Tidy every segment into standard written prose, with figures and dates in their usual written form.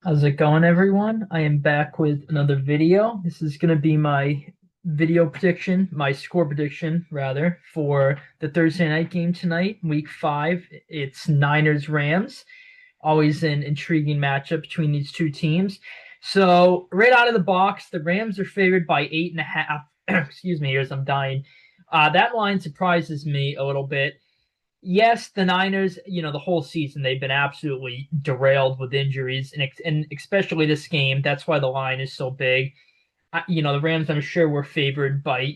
How's it going, everyone? I am back with another video. This is going to be my video prediction, my score prediction, rather, for the Thursday night game tonight, week 5. It's Niners-Rams. Always an intriguing matchup between these two teams. So, right out of the box, the Rams are favored by 8.5. Excuse me, as I'm dying. That line surprises me a little bit. Yes, the Niners, the whole season they've been absolutely derailed with injuries, and especially this game. That's why the line is so big. The Rams, I'm sure, were favored by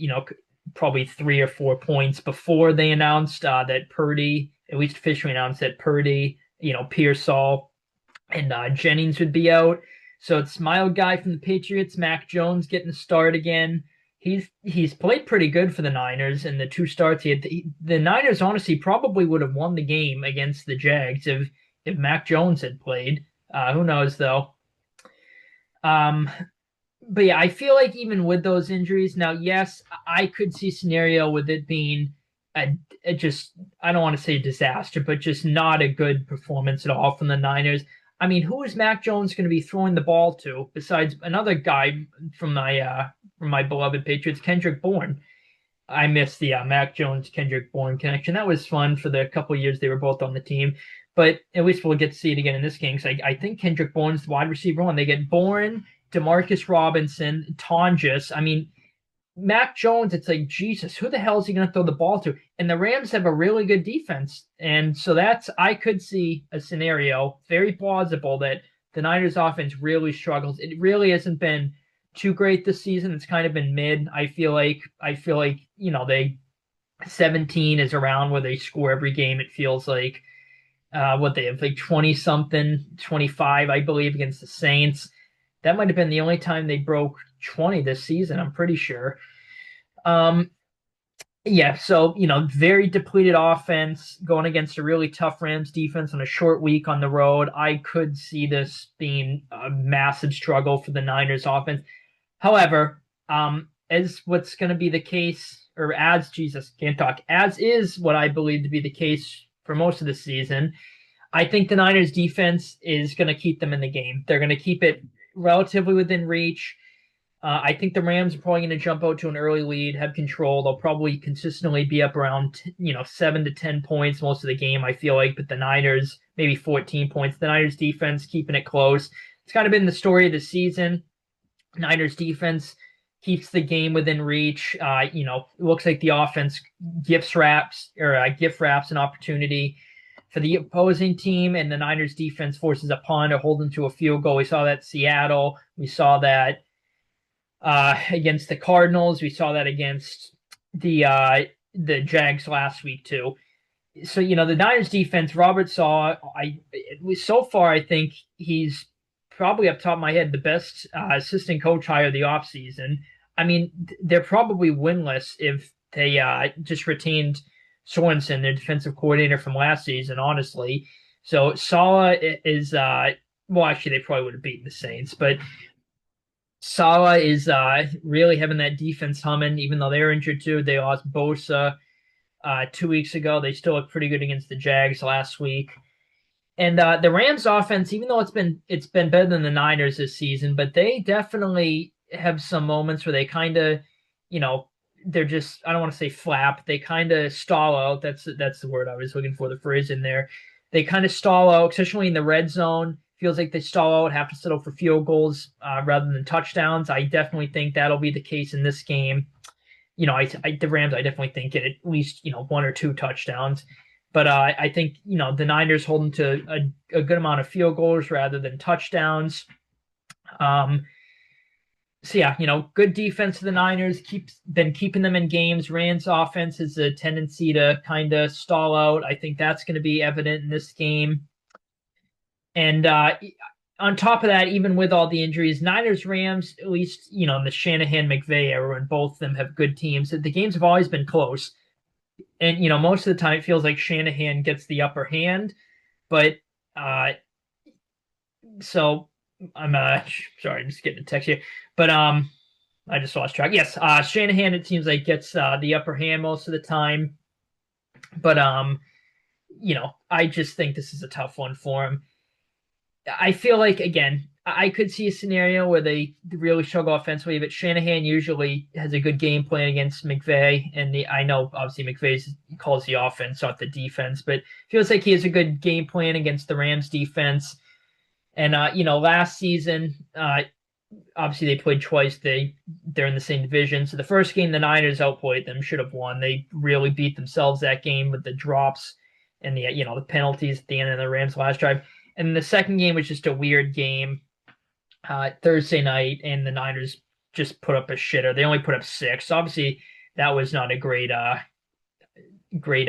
probably 3 or 4 points before they announced that Purdy, at least officially announced that Purdy, Pearsall, and Jennings would be out. So it's my old guy from the Patriots, Mac Jones, getting the start again. He's played pretty good for the Niners in the two starts he had. The Niners honestly probably would have won the game against the Jags if Mac Jones had played. Who knows though? Um, but yeah, I feel like even with those injuries, now yes, I could see a scenario with it being a just I don't want to say disaster, but just not a good performance at all from the Niners. I mean, who is Mac Jones going to be throwing the ball to besides another guy from my beloved Patriots, Kendrick Bourne? I miss the Mac Jones Kendrick Bourne connection. That was fun for the couple years they were both on the team. But at least we'll get to see it again in this game. So I think Kendrick Bourne's the wide receiver one. They get Bourne, Demarcus Robinson, Tonjes. I mean, Mac Jones, it's like, Jesus, who the hell is he going to throw the ball to? And the Rams have a really good defense. And so I could see a scenario, very plausible, that the Niners offense really struggles. It really hasn't been too great this season. It's kind of been mid. I feel like, they 17 is around where they score every game. It feels like what they have like 20 something, 25, I believe, against the Saints. That might have been the only time they broke 20 this season, I'm pretty sure. Um, yeah, so, very depleted offense going against a really tough Rams defense on a short week on the road. I could see this being a massive struggle for the Niners offense. However, as what's going to be the case, or as Jesus can't talk, as is what I believe to be the case for most of the season, I think the Niners defense is going to keep them in the game. They're going to keep it relatively within reach. I think the Rams are probably going to jump out to an early lead, have control. They'll probably consistently be up around 7 to 10 points most of the game. I feel like, but the Niners maybe 14 points. The Niners defense keeping it close. It's kind of been the story of the season. Niners defense keeps the game within reach. It looks like the offense gift wraps an opportunity for the opposing team, and the Niners defense forces a punt or hold them to a field goal. We saw that Seattle. We saw that against the Cardinals. We saw that against the Jags last week too. So the Niners defense, Robert saw. So far I think he's probably up top of my head the best assistant coach hire of the offseason. I mean, they're probably winless if they just retained Sorensen, their defensive coordinator from last season, honestly. So Saleh is well, actually they probably would have beaten the Saints, but Saleh is really having that defense humming, even though they're injured too. They lost Bosa 2 weeks ago. They still look pretty good against the Jags last week. And the Rams offense, even though it's been better than the Niners this season, but they definitely have some moments where they kind of, they're just, I don't want to say flap. They kind of stall out. That's the word I was looking for, the phrase in there. They kind of stall out, especially in the red zone. Feels like they stall out, have to settle for field goals rather than touchdowns. I definitely think that'll be the case in this game. The Rams, I definitely think get at least, 1 or 2 touchdowns. But I think, the Niners hold them to a good amount of field goals rather than touchdowns. So yeah, good defense of the Niners been keeping them in games. Rams offense has a tendency to kind of stall out. I think that's going to be evident in this game. And on top of that, even with all the injuries, Niners, Rams, at least, in the Shanahan McVay era, when both of them have good teams, the games have always been close. And, most of the time it feels like Shanahan gets the upper hand. But so I'm sorry, I'm just getting a text here. But I just lost track. Yes, Shanahan, it seems like, gets the upper hand most of the time. But I just think this is a tough one for him. I feel like, again, I could see a scenario where they really struggle offensively, but Shanahan usually has a good game plan against McVay. And I know obviously McVay calls the offense, not the defense, but feels like he has a good game plan against the Rams defense. And last season, obviously they played twice. They're in the same division. So the first game, the Niners outplayed them, should have won. They really beat themselves that game with the drops and the penalties at the end of the Rams' last drive. And the second game was just a weird game, Thursday night, and the Niners just put up a shitter. They only put up 6. So obviously that was not a great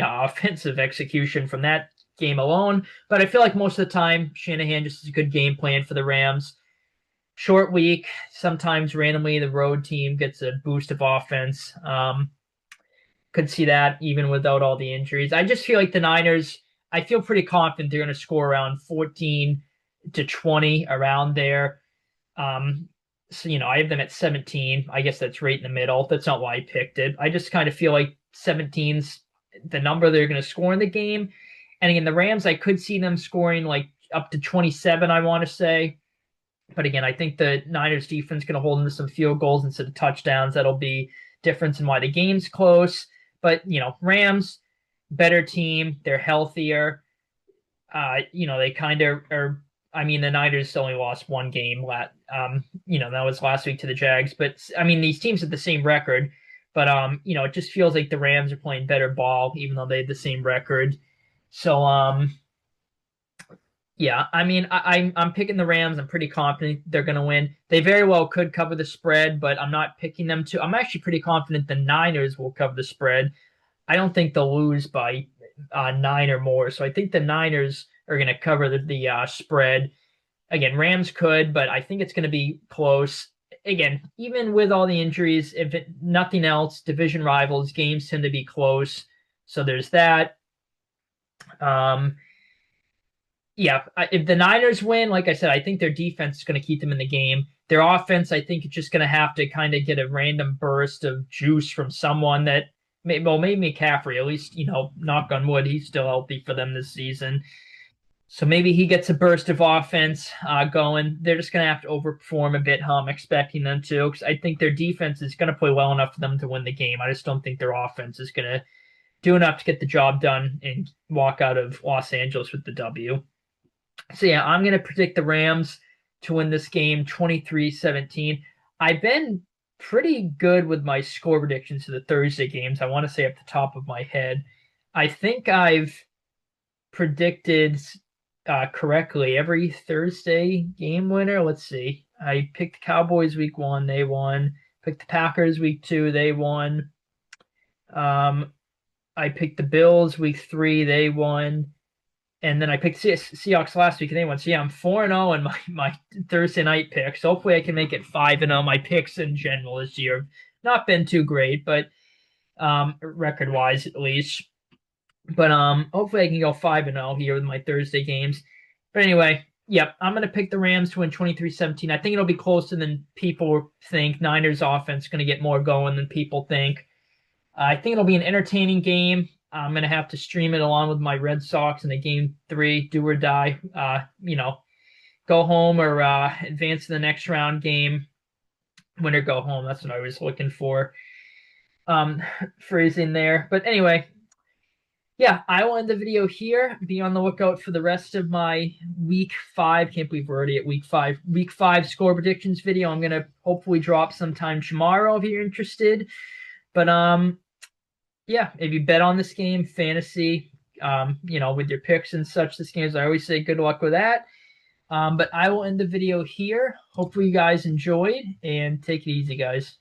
offensive execution from that game alone. But I feel like most of the time Shanahan just has a good game plan for the Rams. Short week, sometimes randomly the road team gets a boost of offense. Could see that even without all the injuries. I just feel like the Niners, I feel pretty confident they're going to score around 14 to 20, around there. So, I have them at 17. I guess that's right in the middle. That's not why I picked it. I just kind of feel like 17's the number they're going to score in the game. And again, the Rams, I could see them scoring like up to 27, I want to say. But again, I think the Niners defense is going to hold them to some field goals instead of touchdowns. That'll be difference in why the game's close. But, Rams, better team. They're healthier. They kind of are. I mean, the Niners only lost one game. That was last week to the Jags. But, I mean, these teams have the same record. But, it just feels like the Rams are playing better ball, even though they have the same record. So, yeah, I mean, I'm picking the Rams. I'm pretty confident they're going to win. They very well could cover the spread, but I'm not picking them to. I'm actually pretty confident the Niners will cover the spread. I don't think they'll lose by 9 or more. So I think the Niners are going to cover the spread. Again, Rams could, but I think it's going to be close. Again, even with all the injuries, nothing else, division rivals, games tend to be close. So there's that. Yeah, if the Niners win, like I said, I think their defense is going to keep them in the game. Their offense, I think, is just going to have to kind of get a random burst of juice from someone that, maybe McCaffrey, at least, knock on wood, he's still healthy for them this season. So maybe he gets a burst of offense going. They're just going to have to overperform a bit, I'm expecting them to, because I think their defense is going to play well enough for them to win the game. I just don't think their offense is going to do enough to get the job done and walk out of Los Angeles with the W. So, yeah, I'm going to predict the Rams to win this game 23-17. I've been pretty good with my score predictions to the Thursday games. I want to say off the top of my head. I think I've predicted correctly every Thursday game winner. Let's see. I picked the Cowboys week 1. They won. Picked the Packers week 2. They won. I picked the Bills week 3. They won. And then I picked Seahawks last week, and they won. So, yeah, I'm 4-0 in my Thursday night picks. Hopefully I can make it 5-0. My picks in general this year have not been too great, but record-wise at least. But hopefully I can go 5-0 here with my Thursday games. But anyway, yep, I'm going to pick the Rams to win 23-17. I think it'll be closer than people think. Niners offense is going to get more going than people think. I think it'll be an entertaining game. I'm going to have to stream it along with my Red Sox in the game 3, do or die. Go home or advance to the next round game. Win or go home. That's what I was looking for. Phrasing there. But anyway, yeah, I will end the video here. Be on the lookout for the rest of my week 5. Can't believe we're already at week 5. Week 5 score predictions video. I'm going to hopefully drop sometime tomorrow if you're interested. But yeah, if you bet on this game, fantasy, with your picks and such, this game, as I always say, good luck with that. But I will end the video here. Hopefully you guys enjoyed, and take it easy, guys.